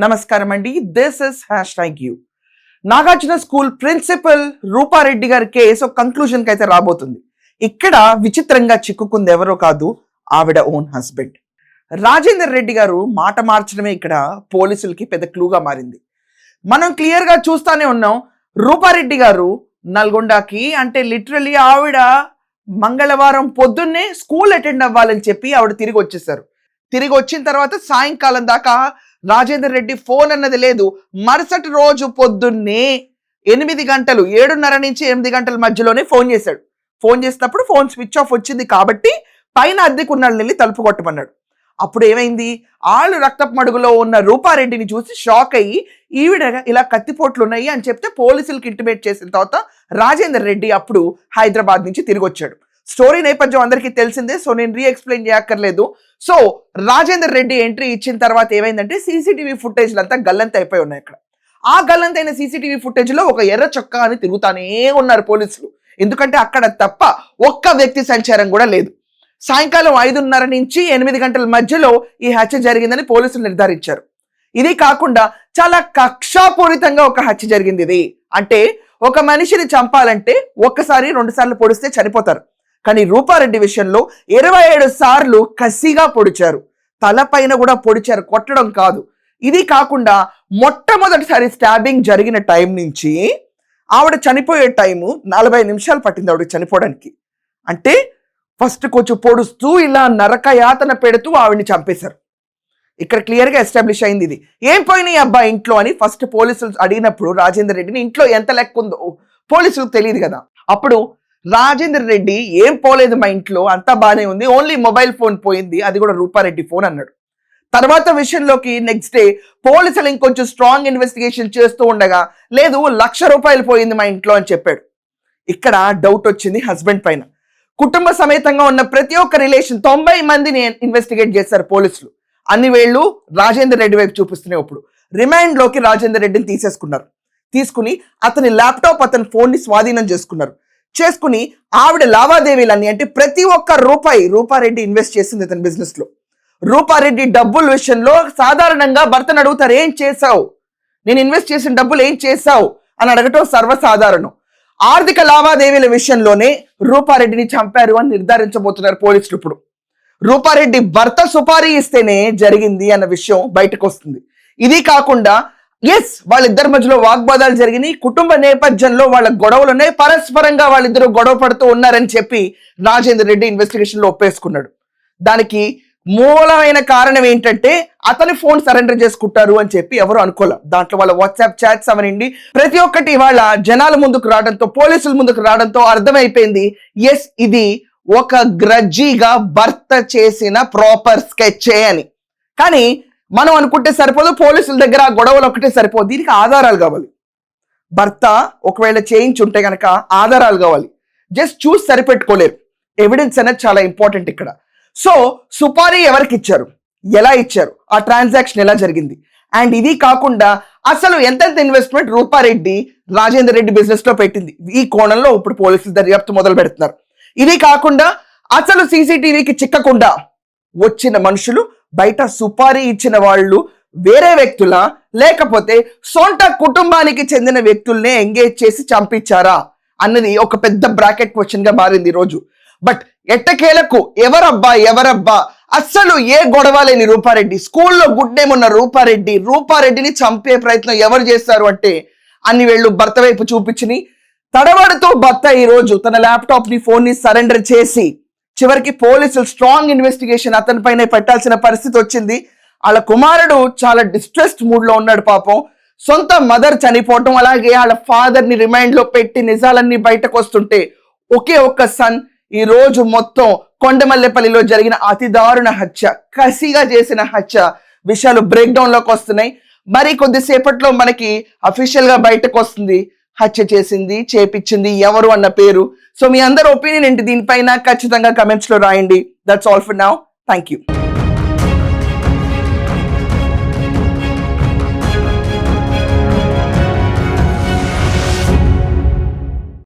నమస్కారం అండి. This is #you. Nagarjuna school principal Rupa Reddy గారి కేసు కంక్లూజన్ కి అయితే రాబోతుంది. ఇక్కడ విచిత్రంగా చిక్కుకుంది ఎవరో కాదు, ఆవిడ ఓన్ హస్బెండ్ రాజేందర్ రెడ్డి గారు. మాట మార్చడమే ఇక్కడ పోలీసులకి పెద్ద క్లూగా మారింది. మనం క్లియర్ గా చూస్తానే ఉన్నాం. రూపారెడ్డి గారు నల్గొండకి అంటే లిటరలీ ఆవిడ మంగళవారం పొద్దున్నే స్కూల్ అటెండ్ అవ్వాలని చెప్పి ఆవిడ తిరిగి వచ్చేసారు. తిరిగి వచ్చిన తర్వాత సాయంకాలం దాకా రాజేందర్ రెడ్డి ఫోన్ అన్నది లేదు. మరుసటి రోజు పొద్దున్నే 8 గంటలు 7:30 నుంచి 8 గంటల మధ్యలోనే ఫోన్ చేశాడు. ఫోన్ చేసినప్పుడు ఫోన్ స్విచ్ ఆఫ్ వచ్చింది కాబట్టి పైన అద్దెకున్నాళ్ళు వెళ్ళి తలుపు కొట్టమన్నాడు. అప్పుడు ఏమైంది, ఆళ్ళు రక్తపు మడుగులో ఉన్న రూపారెడ్డిని చూసి షాక్ అయ్యి ఈవిడ ఇలా కత్తిపోట్లు ఉన్నాయి అని చెప్తే పోలీసులకు ఇంటిమేట్ చేసిన తర్వాత రాజేందర్ రెడ్డి అప్పుడు హైదరాబాద్ నుంచి తిరిగి వచ్చాడు. స్టోరీ నేపథ్యం అందరికీ తెలిసిందే, సో నేను రీఎక్స్ప్లెయిన్ చేయక్కర్లేదు. సో రాజేందర్ రెడ్డి ఎంట్రీ ఇచ్చిన తర్వాత ఏమైందంటే సీసీటీవీ ఫుటేజ్లు అంతా గల్లంత అయిపోయి ఉన్నాయి. అక్కడ ఆ గల్లంతైన సీసీటీవీ ఫుటేజ్ లో ఒక ఎర్ర చొక్కా అని తిరుగుతానే ఉన్నారు పోలీసులు. ఎందుకంటే అక్కడ తప్ప ఒక్క వ్యక్తి సంచారం కూడా లేదు. సాయంకాలం 5:30 నుంచి 8 గంటల మధ్యలో ఈ హత్య జరిగిందని పోలీసులు నిర్ధారించారు. ఇది కాకుండా చాలా కక్షాపూరితంగా ఒక హత్య జరిగింది. ఇది అంటే ఒక మనిషిని చంపాలంటే ఒక్కసారి 2 సార్లు పొడిస్తే చనిపోతారు. కానీ రూపారెడ్డి విషయంలో 27 సార్లు కసిగా పొడిచారు. తలపైన కూడా పొడిచారు, కొట్టడం కాదు. ఇది కాకుండా మొట్టమొదటిసారి స్టాబింగ్ జరిగిన టైం నుంచి ఆవిడ చనిపోయే టైము 40 నిమిషాలు పట్టింది ఆవిడ చనిపోవడానికి. అంటే ఫస్ట్ కొంచెం పొడుస్తూ ఇలా నరకయాతన పెడుతూ ఆవిడని చంపేశారు. ఇక్కడ క్లియర్గా ఎస్టాబ్లిష్ అయింది. ఇది ఏం పోయినాయి అబ్బాయి ఇంట్లో అని ఫస్ట్ పోలీసులు అడిగినప్పుడు రాజేందర్ రెడ్డిని ఇంట్లో ఎంత లెక్క ఉందో పోలీసులకు తెలియదు కదా. అప్పుడు రాజేందర్ రెడ్డి ఏం పోలేదు మా ఇంట్లో, అంతా బాగానే ఉంది, ఓన్లీ మొబైల్ ఫోన్ పోయింది, అది కూడా రూపారెడ్డి ఫోన్ అన్నాడు. తర్వాత విషయంలోకి నెక్స్ట్ డే పోలీసులు ఇంకొంచెం స్ట్రాంగ్ ఇన్వెస్టిగేషన్ చేస్తూ ఉండగా లేదు ₹1,00,000 పోయింది మా ఇంట్లో అని చెప్పాడు. ఇక్కడ డౌట్ వచ్చింది హస్బెండ్ పైన. కుటుంబ సమేతంగా ఉన్న ప్రతి ఒక్క రిలేషన్ 90 మందిని ఇన్వెస్టిగేట్ చేశారు పోలీసులు. అన్ని వేళ్ళు రాజేందర్ రెడ్డి వైపు చూపిస్తున్నాయి. ఇప్పుడు రిమాండ్ లోకి రాజేందర్ రెడ్డిని తీసేసుకున్నారు. తీసుకుని అతని ల్యాప్టాప్ అతని ఫోన్ ని స్వాధీనం చేసుకుని ఆవిడ లావాదేవీలన్నీ అంటే ప్రతి ఒక్క రూపాయి రూపారెడ్డి ఇన్వెస్ట్ చేసింది అతని బిజినెస్ లో. రూపారెడ్డి డబ్బుల విషయంలో సాధారణంగా భర్తను అడుగుతారు, ఏం చేశావు, నేను ఇన్వెస్ట్ చేసిన డబ్బులు ఏం చేశావు అని అడగటం సర్వసాధారణం. ఆర్థిక లావాదేవీల విషయంలోనే రూపారెడ్డిని చంపారు అని నిర్ధారించబోతున్నారు పోలీసులు. ఇప్పుడు రూపారెడ్డి భర్త సుపారీ ఇస్తేనే జరిగింది అన్న విషయం బయటకు వస్తుంది. ఇది కాకుండా వాళ్ళిద్దరి మధ్యలో వాగ్వాదాలు జరిగినాయి, కుటుంబ నేపథ్యంలో వాళ్ళ గొడవలున్నాయి, పరస్పరంగా వాళ్ళిద్దరూ గొడవ పడుతూ ఉన్నారని చెప్పి రాజేందర్ రెడ్డి ఇన్వెస్టిగేషన్ లో ఒప్పేసుకున్నాడు. దానికి మూలమైన కారణం ఏంటంటే అతని ఫోన్ సరెండర్ చేసుకుంటారు అని చెప్పి ఎవరు అనుకోలే. దాంట్లో వాళ్ళ వాట్సాప్ చాట్స్ అవనండి ప్రతి ఒక్కటి వాళ్ళ జనాల ముందుకు రావడంతో పోలీసుల ముందుకు రావడంతో అర్థమైపోయింది, ఇది ఒక గ్రజ్జీగా భర్త చేసిన ప్రాపర్ స్కెచ్ అని. కానీ మనం అనుకుంటే సరిపోదు, పోలీసుల దగ్గర ఆ గొడవలు ఒకటే సరిపోదు, దీనికి ఆధారాలు కావాలి. భర్త ఒకవేళ చేయించుంటే గనక ఆధారాలు కావాలి. జస్ట్ చూసి సరిపెట్టుకోలేరు, ఎవిడెన్స్ అనేది చాలా ఇంపార్టెంట్ ఇక్కడ. సో సుపారీ ఎవరికి ఇచ్చారు, ఎలా ఇచ్చారు, ఆ ట్రాన్సాక్షన్ ఎలా జరిగింది, అండ్ ఇది కాకుండా అసలు ఎంతెంత ఇన్వెస్ట్మెంట్ రూపారెడ్డి రాజేందర్ రెడ్డి బిజినెస్ లో పెట్టింది, ఈ కోణంలో ఇప్పుడు పోలీసులు దర్యాప్తు మొదలు పెడుతున్నారు. ఇది కాకుండా అసలు సీసీటీవీకి చిక్కకుండా వచ్చిన మనుషులు బయట సుపారీ ఇచ్చిన వాళ్ళు వేరే వ్యక్తులా లేకపోతే సొంత కుటుంబానికి చెందిన వ్యక్తుల్నే ఎంగేజ్ చేసి చంపించారా అన్నది ఒక పెద్ద బ్రాకెట్ క్వశ్చన్ గా మారింది ఈ రోజు. బట్ ఎట్టకేలకు ఎవరబ్బా అస్సలు ఏ గొడవ లేని రూపారెడ్డి, స్కూల్లో గుడ్ నేమ్ ఉన్న రూపారెడ్డిని చంపే ప్రయత్నం ఎవరు చేస్తారు అంటే అన్ని వేళ్ళు భర్త వైపు చూపించి తడబడుతూ భర్త ఈ రోజు తన ల్యాప్టాప్ ని ఫోన్ ని సరెండర్ చేసి చివరికి పోలీసులు స్ట్రాంగ్ ఇన్వెస్టిగేషన్ అతని పైన పెట్టాల్సిన పరిస్థితి వచ్చింది. వాళ్ళ కుమారుడు చాలా డిస్ట్రెస్డ్ మూడ్ లో ఉన్నాడు పాపం. సొంత మదర్ చనిపోవటం, అలాగే వాళ్ళ ఫాదర్ ని రిమైండ్ లో పెట్టి నిజాలన్నీ బయటకు వస్తుంటే ఒకే ఒక్క సన్ ఈ రోజు మొత్తం కొండమల్లెపల్లిలో జరిగిన అతి దారుణ హత్య, కసిగా చేసిన హత్య విషయాలు బ్రేక్ డౌన్ లోకి వస్తున్నాయి. మరి కొద్దిసేపట్లో మనకి అఫీషియల్ గా బయటకు వస్తుంది హత్య చేసింది చేపించింది ఎవరు అన్న పేరు. సో మీ అందరి ఒపీనియన్ ఏంటి దీనిపైన ఖచ్చితంగా కమెంట్స్ లో రాయండి. That's all for now. Thank you.